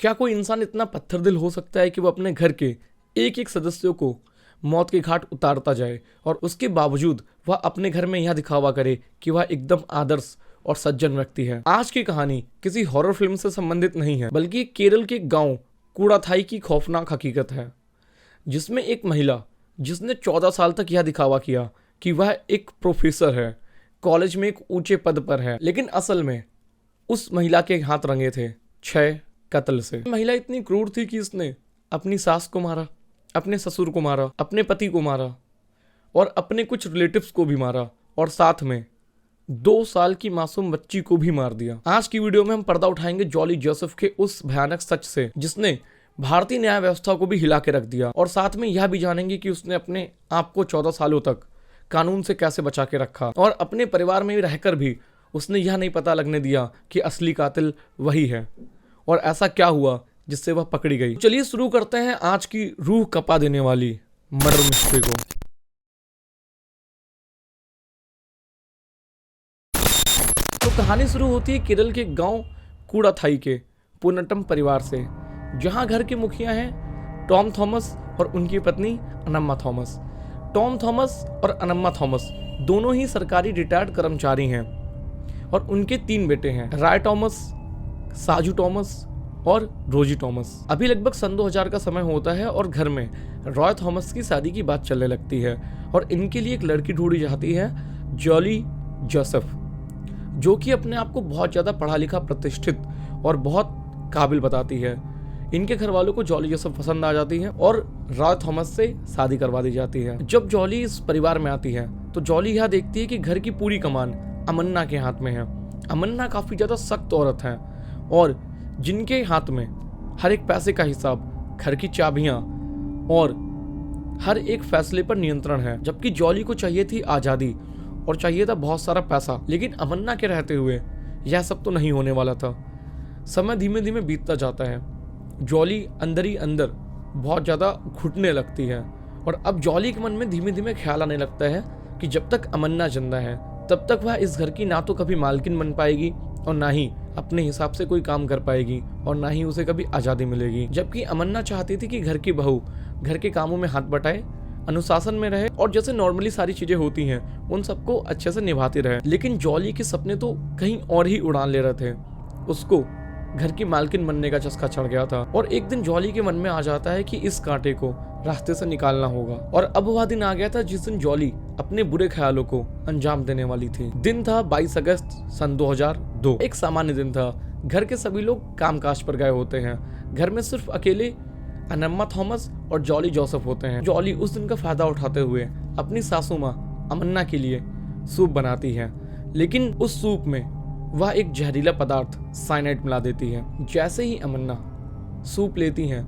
क्या कोई इंसान इतना पत्थर दिल हो सकता है कि वो अपने घर के एक एक सदस्यों को मौत के घाट उतारता जाए और उसके बावजूद वह अपने घर में यह दिखावा करे कि वह एकदम आदर्श और सज्जन व्यक्ति है। आज की कहानी किसी हॉरर फिल्म से संबंधित नहीं है, बल्कि केरल के गांव कूड़ाथाई की खौफनाक हकीकत है, जिसमें एक महिला जिसने 14 साल तक यह दिखावा किया कि वह एक प्रोफेसर है, कॉलेज में एक ऊंचे पद पर है, लेकिन असल में उस महिला के हाथ रंगे थे 6 कत्ल से। महिला इतनी क्रूर थी कि इसने अपनी सास को मारा, अपने ससुर को मारा, अपने पति को मारा और अपने कुछ रिलेटिव्स को भी मारा और साथ में 2 साल की मासूम बच्ची को भी मार दिया। आज की वीडियो में हम पर्दा उठाएंगे जॉली जोसेफ के उस भयानक सच से जिसने भारतीय न्याय व्यवस्था को भी हिला के रख दिया, और साथ में यह भी जानेंगे कि उसने अपने आप को 14 सालों तक कानून से कैसे बचा के रखा और अपने परिवार में रहकर भी उसने यह नहीं पता लगने दिया कि असली कातिल वही है, और ऐसा क्या हुआ जिससे वह पकड़ी गई। चलिए शुरू करते हैं आज की रूह कपा देने वाली मर्डर मिस्ट्री को। तो कहानी शुरू होती है केरल के गांव कूड़ाथाई के पूर्णटम परिवार से, जहां घर के मुखिया हैं टॉम थॉमस और उनकी पत्नी अनम्मा थॉमस। टॉम थॉमस और अनम्मा थॉमस दोनों ही सरकारी रिटायर्ड कर्मचारी हैं और उनके 3 बेटे हैं, राय थॉमस, साजू थॉमस और रोजी थॉमस। अभी लगभग सन 2000 का समय होता है और घर में रॉय थॉमस की शादी की बात चलने लगती है और इनके लिए एक लड़की ढूंढी जाती है, जॉली जोसेफ, जो कि अपने आप को बहुत ज़्यादा पढ़ा लिखा, प्रतिष्ठित और बहुत काबिल बताती है। इनके घर वालों को जॉली जोसेफ पसंद आ जाती है और रॉय थॉमस से शादी करवा दी जाती है। जब जॉली इस परिवार में आती है तो जॉली यह देखती है कि घर की पूरी कमान अमन्ना के हाथ में है। अमन्ना काफ़ी ज़्यादा सख्त औरत है और जिनके हाथ में हर एक पैसे का हिसाब, घर की चाबियां और हर एक फैसले पर नियंत्रण है, जबकि जॉली को चाहिए थी आज़ादी और चाहिए था बहुत सारा पैसा। लेकिन अमन्ना के रहते हुए यह सब तो नहीं होने वाला था। समय धीमे धीमे बीतता जाता है, जॉली अंदर ही अंदर बहुत ज़्यादा घुटने लगती है और अब जॉली के मन में धीमे धीमे ख्याल आने लगता है कि जब तक अमन्ना जिंदा है तब तक वह इस घर की ना तो कभी मालकिन बन पाएगी और ना ही अपने हिसाब से कोई काम कर पाएगी और ना ही उसे कभी आज़ादी मिलेगी। जबकि अमन्ना चाहती थी कि घर की बहू घर के कामों में हाथ बटाए, अनुशासन में रहे और जैसे नॉर्मली सारी चीजें होती हैं उन सबको अच्छे से निभाती रहे। लेकिन जॉली के सपने तो कहीं और ही उड़ान ले रहे थे। उसको घर की मालकिन बनने का चस्का चढ़ गया था और एक दिन जॉली के मन में आ जाता है कि इस कांटे को रास्ते से निकालना होगा। और अब वह दिन आ गया था जिस दिन जॉली अपने बुरे ख्यालों को अंजाम देने वाली थी। दिन था 22 अगस्त सन 2002। एक सामान्य दिन था। घर के सभी लोग कामकाज पर गए होते हैं। घर में सिर्फ अकेले अनम्मा थॉमस और जॉली जोसेफ होते हैं। जॉली उस दिन का फायदा उठाते हुए अपनी सासू माँ अमन्ना के लिए सूप बनाती है, लेकिन उस सूप में वह एक जहरीला पदार्थ साइनाइड मिला देती है। जैसे ही अमन्ना सूप लेती हैं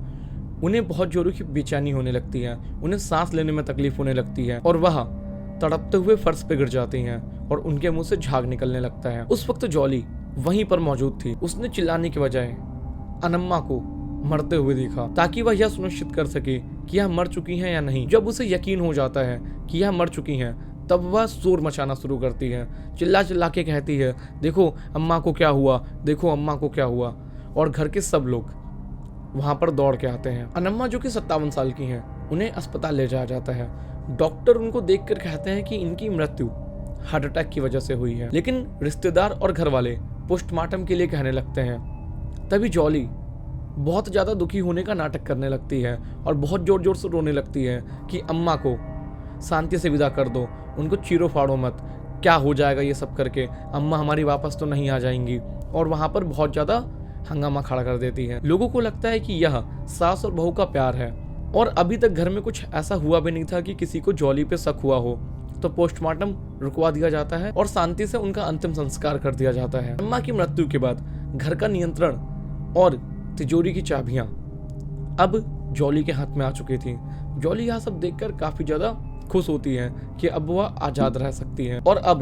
उन्हें बहुत जोरों की बेचैनी होने लगती है, उन्हें सांस लेने में तकलीफ होने लगती है और वह तड़पते हुए फर्श पे गिर जाती हैं और उनके मुंह से झाग निकलने लगता है। उस वक्त जॉली वहीं पर मौजूद थी। उसने चिल्लाने के बजाय अनम्मा को मरते हुए देखा ताकि वह यह सुनिश्चित कर सके कि यह मर चुकी हैं या नहीं। जब उसे यकीन हो जाता है कि यह मर चुकी हैं तब वह शोर मचाना शुरू करती है, चिल्ला चिल्ला के कहती है, देखो अम्मा को क्या हुआ, देखो अम्मा को क्या हुआ। और घर के सब लोग वहां पर दौड़ के आते हैं। अनम्मा जो कि 57 साल की हैं, उन्हें अस्पताल ले जाया जाता है। डॉक्टर उनको देखकर कहते हैं कि इनकी मृत्यु हार्ट अटैक की वजह से हुई है, लेकिन रिश्तेदार और घर वाले पोस्टमार्टम के लिए कहने लगते हैं। तभी जॉली बहुत ज़्यादा दुखी होने का नाटक करने लगती है और बहुत जोर जोर से रोने लगती है कि अम्मा को शांति से विदा कर दो, उनको चीरो फाड़ो मत, क्या हो जाएगा ये सब करके, अम्मा हमारी वापस तो नहीं आ जाएंगी। और वहाँ पर बहुत ज़्यादा हंगामा खड़ा कर देती है। लोगों को लगता है कि यह सास और बहू का प्यार है और अभी तक घर में कुछ ऐसा हुआ भी नहीं था कि किसी को जॉली पे शक हुआ हो। तो पोस्टमार्टम रुकवा दिया जाता है और शांति से उनका अंतिम संस्कार कर दिया जाता है। अम्मा की मृत्यु के बाद घर का नियंत्रण और तिजोरी की चाबियां अब जॉली के हाथ में आ चुकी थी। जॉली यह सब देखकर काफी ज्यादा खुश होती है कि अब वह आजाद रह सकती है। और अब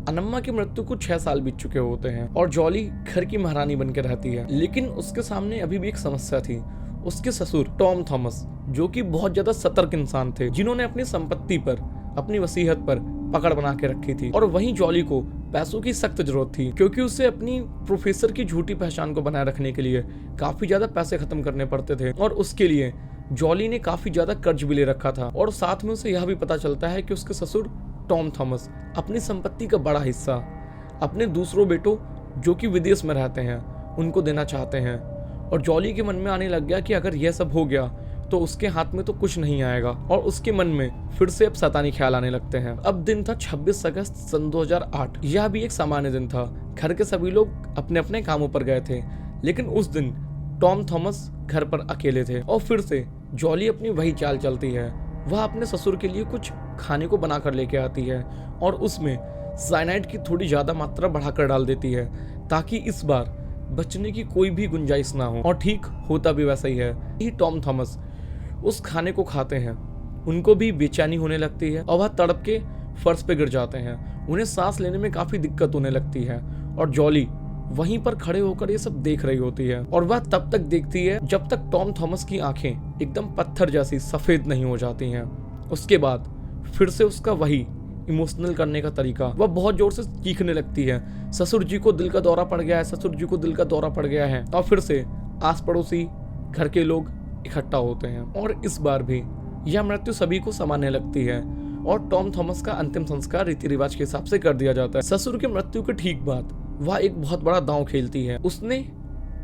अनम्मा की मृत्यु को 6 साल बीत चुके होते हैं और जॉली घर की महारानी बनकर रहती है। लेकिन उसके सामने अभी भी एक समस्या थी। उसके ससुर टॉम थॉमस, जो कि बहुत ज्यादा सतर्क इंसान थे, जिन्होंने अपनी संपत्ति पर, अपनी वसीयत पर पकड़ बना के रखी थी। और वहीं जॉली को पैसों की सख्त जरूरत थी, क्योंकि उसे अपनी प्रोफेसर की झूठी पहचान को बनाए रखने के लिए काफी ज्यादा पैसे खत्म करने पड़ते थे। और उसके लिए जॉली ने काफी ज्यादा कर्ज भी ले रखा था। और साथ में उसे यह भी पता चलता है कि उसके ससुर टॉम थॉमस अपनी संपत्ति का बड़ा हिस्सा अपने दूसरों बेटों जो कि विदेश में रहते हैं उनको देना चाहते हैं। और जॉली के मन में आने लग गया कि अगर यह सब हो गया तो उसके हाथ में तो कुछ नहीं आएगा। और उसके मन में फिर से अब शैतानी ख्याल आने लगते हैं। अब दिन था 26 अगस्त सन 2008। यह भी एक सामान्य दिन था। घर के सभी लोग अपने अपने कामों पर गए थे, लेकिन उस दिन टॉम थॉमस घर पर अकेले थे। और फिर से जॉली अपनी वही चाल चलती है। वह अपने ससुर के लिए कुछ खाने को बनाकर लेके आती है और उसमें साइनाइड की थोड़ी ज्यादा मात्रा बढ़ाकर डाल देती है, ताकि इस बार बचने की कोई भी गुंजाइश ना हो। और ठीक होता भी वैसा ही है। ही टॉम थॉमस उस खाने को खाते हैं, उनको भी बेचैनी होने लगती है और वह तड़प के फर्श पे गिर जाते हैं। उन्हें सांस लेने में काफी दिक्कत होने लगती है और जॉली वहीं पर खड़े होकर ये सब देख रही होती है। और वह तब तक देखती है जब तक टॉम थॉमस की आंखें एकदम पत्थर जैसी सफेद नहीं हो जाती हैं। उसके बाद फिर से उसका वही इमोशनल करने का तरीका, वह बहुत जोर से चीखने लगती है, ससुर जी को दिल का दौरा पड़ गया है, ससुर जी को दिल का दौरा पड़ गया है। और फिर से आस पड़ोसी घर के लोग इकट्ठा होते हैं और इस बार भी यह मृत्यु सभी को समाने लगती है और टॉम थॉमस का अंतिम संस्कार रीति रिवाज के हिसाब से कर दिया जाता है। ससुर की मृत्यु के ठीक बाद वह एक बहुत बड़ा दांव खेलती है। उसने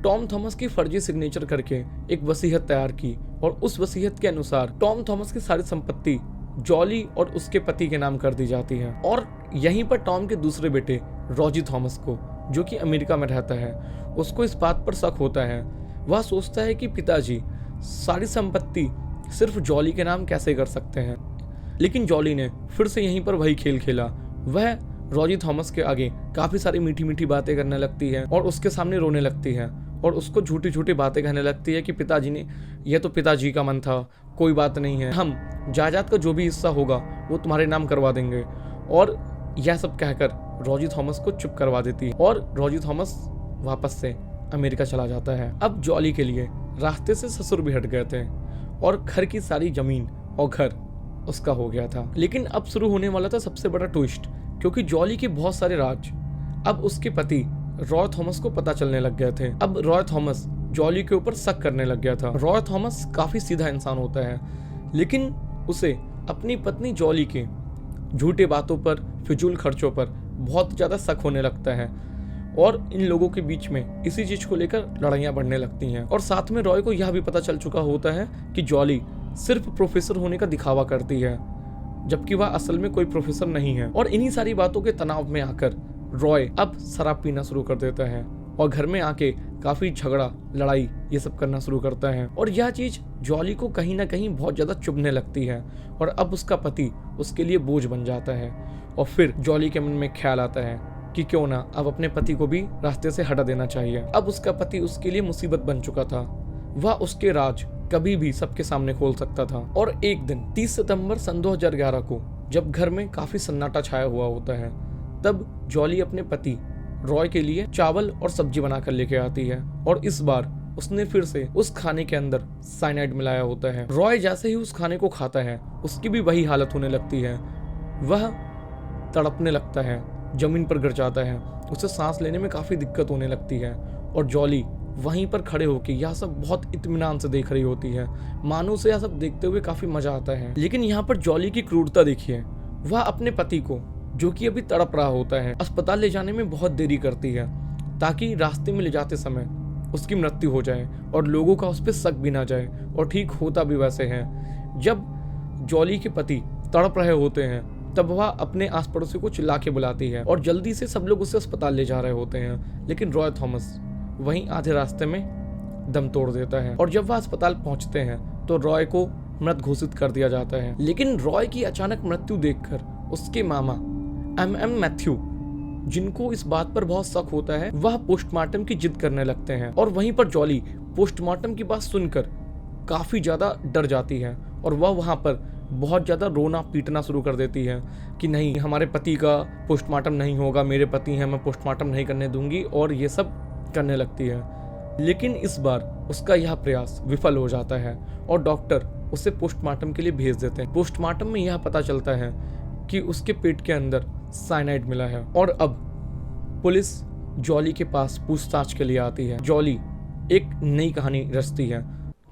टॉम थॉमस की फर्जी सिग्नेचर करके एक वसीयत तैयार की और उस वसीयत के अनुसार टॉम थॉमस की सारी संपत्ति जॉली और उसके पति के नाम कर दी जाती है। और यहीं पर टॉम के दूसरे बेटे रॉजी थॉमस को, जो कि अमेरिका में रहता है, उसको इस बात पर शक होता है। वह सोचता है कि पिताजी सारी संपत्ति सिर्फ जॉली के नाम कैसे कर सकते हैं। लेकिन जॉली ने फिर से यहीं पर वही खेल खेला। वह रॉजी थॉमस के आगे काफी सारी मीठी मीठी बातें करने लगती है और उसके सामने रोने लगती है और उसको झूठी झूठी बातें कहने लगती है कि पिताजी ने, यह तो पिताजी का मन था, कोई बात नहीं है, हम जायदाद का जो भी हिस्सा होगा वो तुम्हारे नाम करवा देंगे। और यह सब कहकर रॉजी थॉमस को चुप करवा देती है और रॉजी थॉमस वापस से अमेरिका चला जाता है। अब जॉली के लिए रास्ते से ससुर भी हट गए थे और घर की सारी जमीन और घर उसका हो गया था। लेकिन अब शुरू होने वाला था सबसे बड़ा ट्विस्ट, क्योंकि जॉली के बहुत सारे राज अब उसके पति रॉय थॉमस को पता चलने लग गए थे। अब रॉय थॉमस जॉली के ऊपर शक करने लग गया था। रॉय थॉमस काफी सीधा इंसान होता है, लेकिन उसे अपनी पत्नी जॉली के झूठे बातों पर, फिजूल खर्चों पर बहुत ज्यादा शक होने लगता है और इन लोगों के बीच में इसी चीज को लेकर लड़ाइयां बढ़ने लगती हैं। और साथ में रॉय को यह भी पता चल चुका होता है कि जॉली सिर्फ प्रोफेसर होने का दिखावा करती है, जबकि वह असल में कोई प्रोफेसर नहीं है। और इन्हीं सारी बातों के तनाव में आकर रॉय अब शराब पीना शुरू कर देता है और घर में आके काफी झगड़ा, लड़ाई ये सब करना शुरू करता है। और यह चीज जॉली को कहीं ना कहीं बहुत ज्यादा चुभने लगती है और अब उसका पति उसके लिए बोझ बन जाता है। और फिर जॉली के मन में ख्याल आता है कि क्यों ना अब अपने पति को भी रास्ते से हटा देना चाहिए। अब उसका पति उसके लिए मुसीबत बन चुका था। वह उसके राज कभी भी सबके सामने खोल सकता था। और एक दिन 30 सितंबर सन 2011 को जब घर में काफी सन्नाटा छाया हुआ होता है, तब जॉली अपने पति रॉय के लिए चावल और सब्जी बनाकर लेके आती है और इस बार उसने फिर से उस खाने के अंदर साइनाइड मिलाया होता है। रॉय जैसे ही उस खाने को खाता है उसकी भी वही हालत होने लगती है। वह तड़पने लगता है, जमीन पर गिर जाता है, उसे सांस लेने में काफी दिक्कत होने लगती है और जॉली वहीं पर खड़े होकर यह सब बहुत इत्मीनान से देख रही होती है, मानो उसे यह सब देखते हुए काफी मजा आता है। लेकिन यहाँ पर जॉली की क्रूरता देखिए, वह अपने पति को, जो कि अभी तड़प रहा होता है, अस्पताल ले जाने में बहुत देरी करती है ताकि रास्ते में ले जाते समय उसकी मृत्यु हो जाए और लोगों का उस पर शक भी ना जाए। और ठीक होता भी वैसे है। जब जॉली के पति तड़प रहे होते हैं तब वह अपने आस पड़ोसी को चिल्ला के बुलाती है और जल्दी से सब लोग उसे अस्पताल ले जा रहे होते हैं। लेकिन रॉय थॉमस वहीं आधे रास्ते में दम तोड़ देता है और जब वह अस्पताल पहुंचते हैं तो रॉय को मृत घोषित कर दिया जाता है। लेकिन रॉय की अचानक मृत्यु देखकर उसके मामा एम मैथ्यू, जिनको इस बात पर बहुत शक होता है, वह पोस्टमार्टम की जिद करने लगते हैं। और वहीं पर जॉली पोस्टमार्टम की बात सुनकर काफी ज्यादा डर जाती है और वह वहां पर बहुत ज्यादा रोना पीटना शुरू कर देती है कि नहीं, हमारे पति का पोस्टमार्टम नहीं होगा, मेरे पति हैं, मैं पोस्टमार्टम नहीं करने दूंगी, और ये सब करने लगती है। लेकिन इस बार उसका यह प्रयास विफल हो जाता है और डॉक्टर उसे पोस्टमार्टम के लिए भेज देते हैं। पोस्टमार्टम में यह पता चलता है कि उसके पेट के अंदर साइनाइड मिला है। और अब पुलिस जॉली के पास पूछताछ के लिए आती है। जॉली एक नई कहानी रचती है।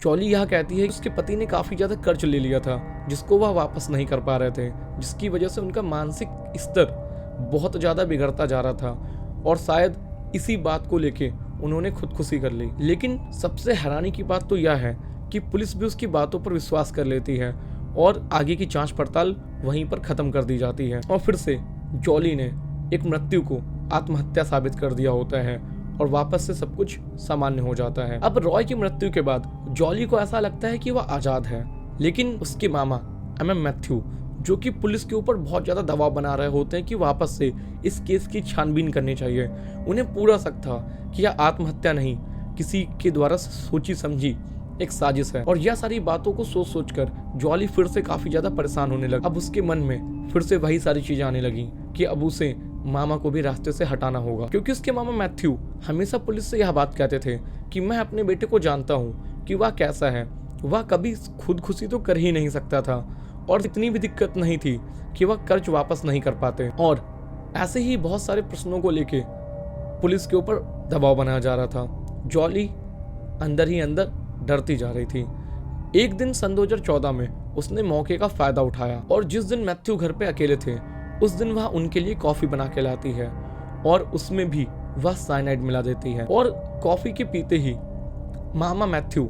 जॉली यह कहती है कि उसके पति ने काफ़ी ज़्यादा कर्ज ले लिया था जिसको वह वापस नहीं कर पा रहे थे, जिसकी वजह से उनका मानसिक स्तर बहुत ज़्यादा बिगड़ता जा रहा था और शायद इसी बात को लेके उन्होंने खुदकुशी कर ली। लेकिन सबसे हैरानी की बात तो यह है कि पुलिस भी उसकी बातों पर विश्वास कर लेती है और आगे की जांच पड़ताल वहीं पर ख़त्म कर दी जाती है। और फिर से जॉली ने एक मृत्यु को आत्महत्या साबित कर दिया होता है और वापस से सब कुछ सामान्य हो जाता है। अब रॉय की मृत्यु के बाद जॉली को ऐसा लगता है कि वह आज़ाद है, लेकिन उसके मामा मैथ्यू, जो कि पुलिस के ऊपर बहुत ज़्यादा दबाव बना रहे होते हैं कि वापस से इस केस की छानबीन करनी चाहिए। उन्हें पूरा शक था कि यह आत्महत्या नहीं, किसी के द्वारा सोची समझी एक साजिश है। और यह सारी बातों को सोच सोच कर जॉली फिर से काफ़ी ज़्यादा परेशान होने लगा। अब उसके मन में फिर से वही सारी चीज़ें आने लगी कि अब उसे मामा को भी रास्ते से हटाना होगा, क्योंकि उसके मामा मैथ्यू हमेशा पुलिस से यह बात कहते थे कि मैं अपने बेटे को जानता हूँ कि वह कैसा है, वह कभी खुदकुशी तो कर ही नहीं सकता था और इतनी भी दिक्कत नहीं थी कि वह कर्ज वापस नहीं कर पाते। और ऐसे ही बहुत सारे प्रश्नों को लेके पुलिस के ऊपर दबाव बनाया जा रहा था। जॉली अंदर ही अंदर डरती जा रही थी। एक दिन सन 2014 में उसने मौके का फायदा उठाया और जिस दिन मैथ्यू घर पे अकेले थे उस दिन वह उनके लिए कॉफी बना के लाती है और उसमें भी वह साइनाइड मिला देती है। और कॉफी के पीते ही मामा मैथ्यू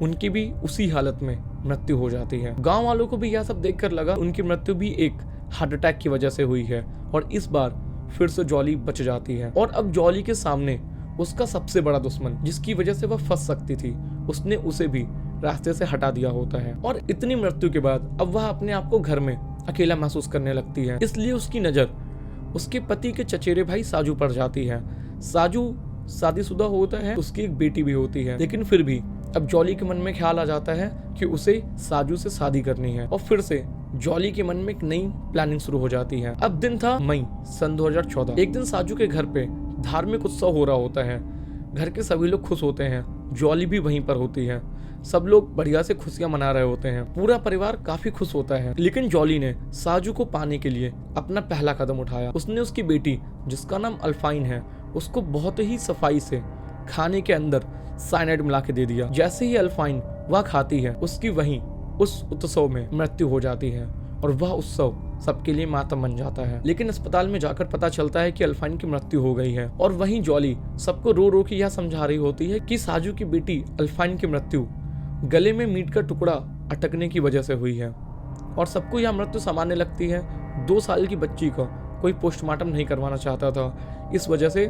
उनकी भी उसी हालत में मृत्यु हो जाती है। गांव वालों को भी यह सब देखकर लगा उनकी मृत्यु भी एक हार्ट अटैक की वजह से हुई है और इस बार फिर से जॉली बच जाती है। और अब जॉली के सामने उसका सबसे बड़ा दुश्मन, जिसकी वजह से वह फंस सकती थी, उसने उसे भी रास्ते से हटा दिया होता है। और इतनी मृत्यु के बाद अब वह अपने आप को घर में अकेला महसूस करने लगती है। इसलिए उसकी नज़र उसके पति के चचेरे भाई साजू पर जाती है। साजू शादीशुदा होता है, उसकी एक बेटी भी होती है, लेकिन फिर भी अब जॉली के मन में ख्याल आ जाता है कि उसे साजू से शादी करनी है। और फिर से जॉली के मन में एक नई प्लानिंग शुरू हो जाती है। अब दिन था मई सन 2014। एक दिन साजू के घर पे धार्मिक उत्सव हो रहा होता है। घर के सभी लोग खुश होते हैं, जॉली भी वहीं पर होती है। सब लोग बढ़िया से खुशियां मना रहे होते हैं, पूरा परिवार काफी खुश होता है। लेकिन जॉली ने साजू को पाने के लिए अपना पहला कदम उठाया। उसने उसकी बेटी, जिसका नाम अल्फाइन है, उसको बहुत ही सफाई से खाने के अंदर साइनाइड मिला के दे दिया। जैसे ही अल्फाइन वह खाती है, उसकी वहीं उस उत्सव में मृत्यु हो जाती है और वह उत्सव सबके लिए मातम बन जाता है। लेकिन अस्पताल में जाकर पता चलता है कि अल्फाइन की मृत्यु हो गई है। और वहीं जॉली सबको रो रो के यह समझा रही होती है कि साजू की बेटी अल्फाइन की मृत्यु गले में मीट का टुकड़ा अटकने की वजह से हुई है। और सबको यह मृत्यु सामान्य लगती है। 2 साल की बच्ची का कोई पोस्टमार्टम नहीं करवाना चाहता था, इस वजह से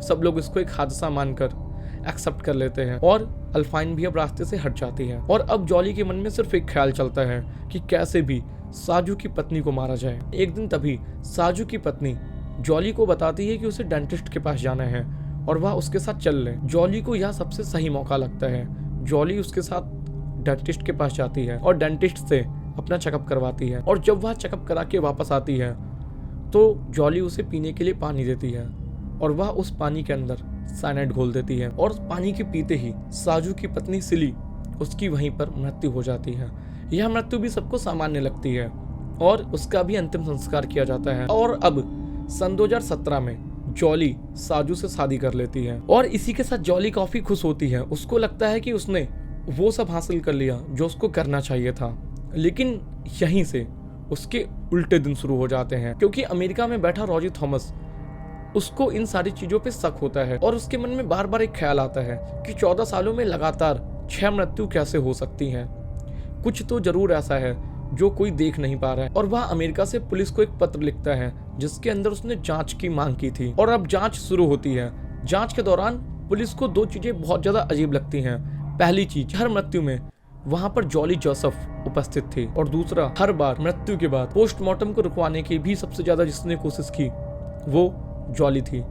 सब लोग इसको एक हादसा मानकर एक्सेप्ट कर लेते हैं और अल्फाइन भी अब रास्ते से हट जाती है। और अब जॉली के मन में सिर्फ एक ख्याल चलता है कि कैसे भी साजू की पत्नी को मारा जाए। एक दिन तभी साजू की पत्नी जॉली को बताती है कि उसे डेंटिस्ट के पास जाना है और वह उसके साथ चल ले। जॉली को यह सबसे सही मौका लगता है। जॉली उसके साथ डेंटिस्ट के पास जाती है और डेंटिस्ट से अपना चेकअप करवाती है। और जब वह चेकअप करा के वापस आती है तो जॉली उसे पीने के लिए पानी देती है और वह उस पानी के अंदर साइनाइड घोल देती है। और पानी के पीते ही साजू की पत्नी सिली उसकी वहीं पर मृत्यु हो जाती है। यह मृत्यु भी सबको सामान्य लगती है और उसका भी अंतिम संस्कार किया जाता है। और अब सन 2017 में जॉली साजू से शादी कर लेती है और इसी के साथ जॉली काफी खुश होती है। उसको लगता है कि उसने वो सब हासिल कर लिया जो उसको करना चाहिए था। लेकिन यहीं से उसके उल्टे दिन शुरू हो जाते हैं, क्योंकि अमेरिका में बैठा रॉजी थॉमस, उसको इन सारी चीजों पे शक होता है और उसके मन में बार बार एक ख्याल आता है कि 14 सालों में लगातार 6 मृत्यु कैसे हो सकती हैं। कुछ तो जरूर ऐसा है जो कोई देख नहीं पा रहा है। और वह अमेरिका से पुलिस को एक पत्र लिखता है जिसके अंदर उसने जांच की मांग की थी। और अब जांच शुरू होती है। जांच के दौरान पुलिस को 2 चीजें बहुत ज्यादा अजीब लगती हैं। पहली चीज, हर मृत्यु में वहां पर जॉली जोसेफ उपस्थित थी। और दूसरा, हर बार मृत्यु के बाद पोस्टमार्टम को रुकवाने की भी सबसे ज्यादा जिसने कोशिश की वो जॉली थी।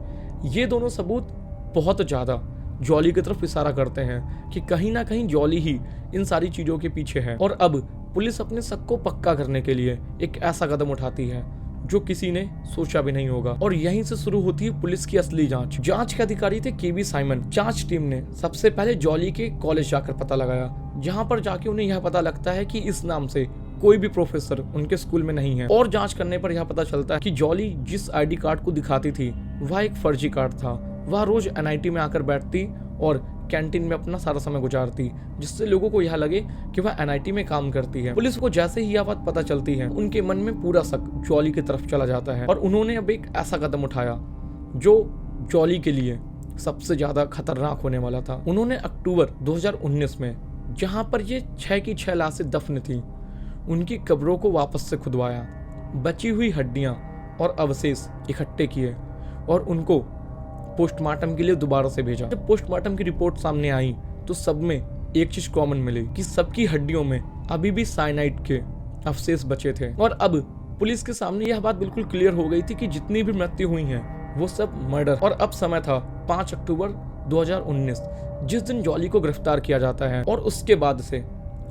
ये दोनों सबूत बहुत ज्यादा जॉली की तरफ इशारा करते हैं कि कहीं ना कहीं जॉली ही इन सारी चीजों के पीछे है। और अब पुलिस अपने शक को पक्का करने के लिए एक ऐसा कदम उठाती है जो किसी ने सोचा भी नहीं होगा। और यहीं से शुरू होती है पुलिस की असली जांच। जांच के अधिकारी थे केबी साइमन। जांच टीम ने सबसे पहले जॉली के कॉलेज जाकर पता लगाया, जहां पर जाके उन्हें यह पता लगता है कि इस नाम से कोई भी प्रोफेसर उनके स्कूल में नहीं है। और जांच करने पर यह पता चलता है कि जॉली जिस आईडी कार्ड को दिखाती थी वह एक फर्जी कार्ड था। वह रोज एनआईटी में आकर बैठती और कैंटीन में अपना सारा समय गुजारती, जिससे लोगों को यह लगे कि वह एनआईटी में काम करती है। पुलिस को जैसे ही यह बात पता चलती है, उनके मन में पूरा शक जॉली की तरफ चला जाता है और उन्होंने अब एक ऐसा कदम उठाया जो जॉली के लिए सबसे ज्यादा खतरनाक होने वाला था। उन्होंने अक्टूबर 2019 में, जहां पर ये 6 की 6 लाशें दफन थी, उनकी कब्रों को वापस से खुदवाया, बची हुई हड्डियां और अवशेष इकट्ठे किए और उनको पोस्टमार्टम के लिए दोबारा से भेजा। जब पोस्टमार्टम की रिपोर्ट सामने आई तो सब में एक चीज कॉमन मिली कि सबकी हड्डियों में अभी भी साइनाइड के अवशेष बचे थे। और अब पुलिस के सामने यह बात बिल्कुल क्लियर हो गई थी कि जितनी भी मृत्यु हुई हैं वो सब मर्डर। और अब समय था 5 अक्टूबर 2019, जिस दिन जॉली को गिरफ्तार किया जाता है और उसके बाद से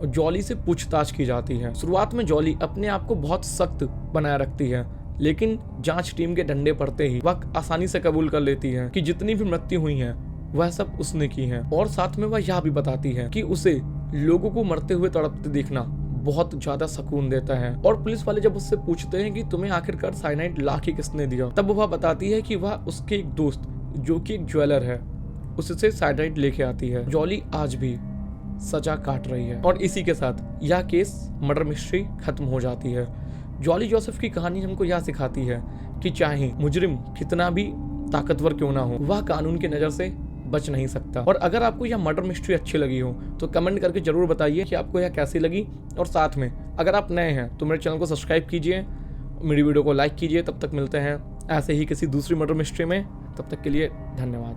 जॉली से पूछताछ की जाती है। शुरुआत में जॉली अपने आप को बहुत सख्त बनाए रखती है, लेकिन जांच टीम के डंडे पड़ते ही वह आसानी से कबूल कर लेती है कि जितनी भी मृत्यु हुई हैं वह सब उसने की है। और साथ में वह यह भी बताती है कि उसे लोगों को मरते हुए तड़पते देखना बहुत ज्यादा सुकून देता है। और पुलिस वाले जब उससे पूछते हैं कि तुम्हें आखिरकार साइनाइड ला के किसने दिया, तब वह बताती है कि वह उसके एक दोस्त जो कि एक ज्वेलर है उससे साइनाइड लेके आती है। जॉली आज भी सजा काट रही है और इसी के साथ यह केस मर्डर मिस्ट्री खत्म हो जाती है। जॉली जोसेफ की कहानी हमको यह सिखाती है कि चाहे मुजरिम कितना भी ताकतवर क्यों ना हो, वह कानून की नजर से बच नहीं सकता। और अगर आपको यह मर्डर मिस्ट्री अच्छी लगी हो तो कमेंट करके जरूर बताइए कि आपको यह कैसी लगी। और साथ में अगर आप नए हैं तो मेरे चैनल को सब्सक्राइब कीजिए, मेरी वीडियो को लाइक कीजिए। तब तक मिलते हैं ऐसे ही किसी दूसरी मर्डर मिस्ट्री में। तब तक के लिए धन्यवाद।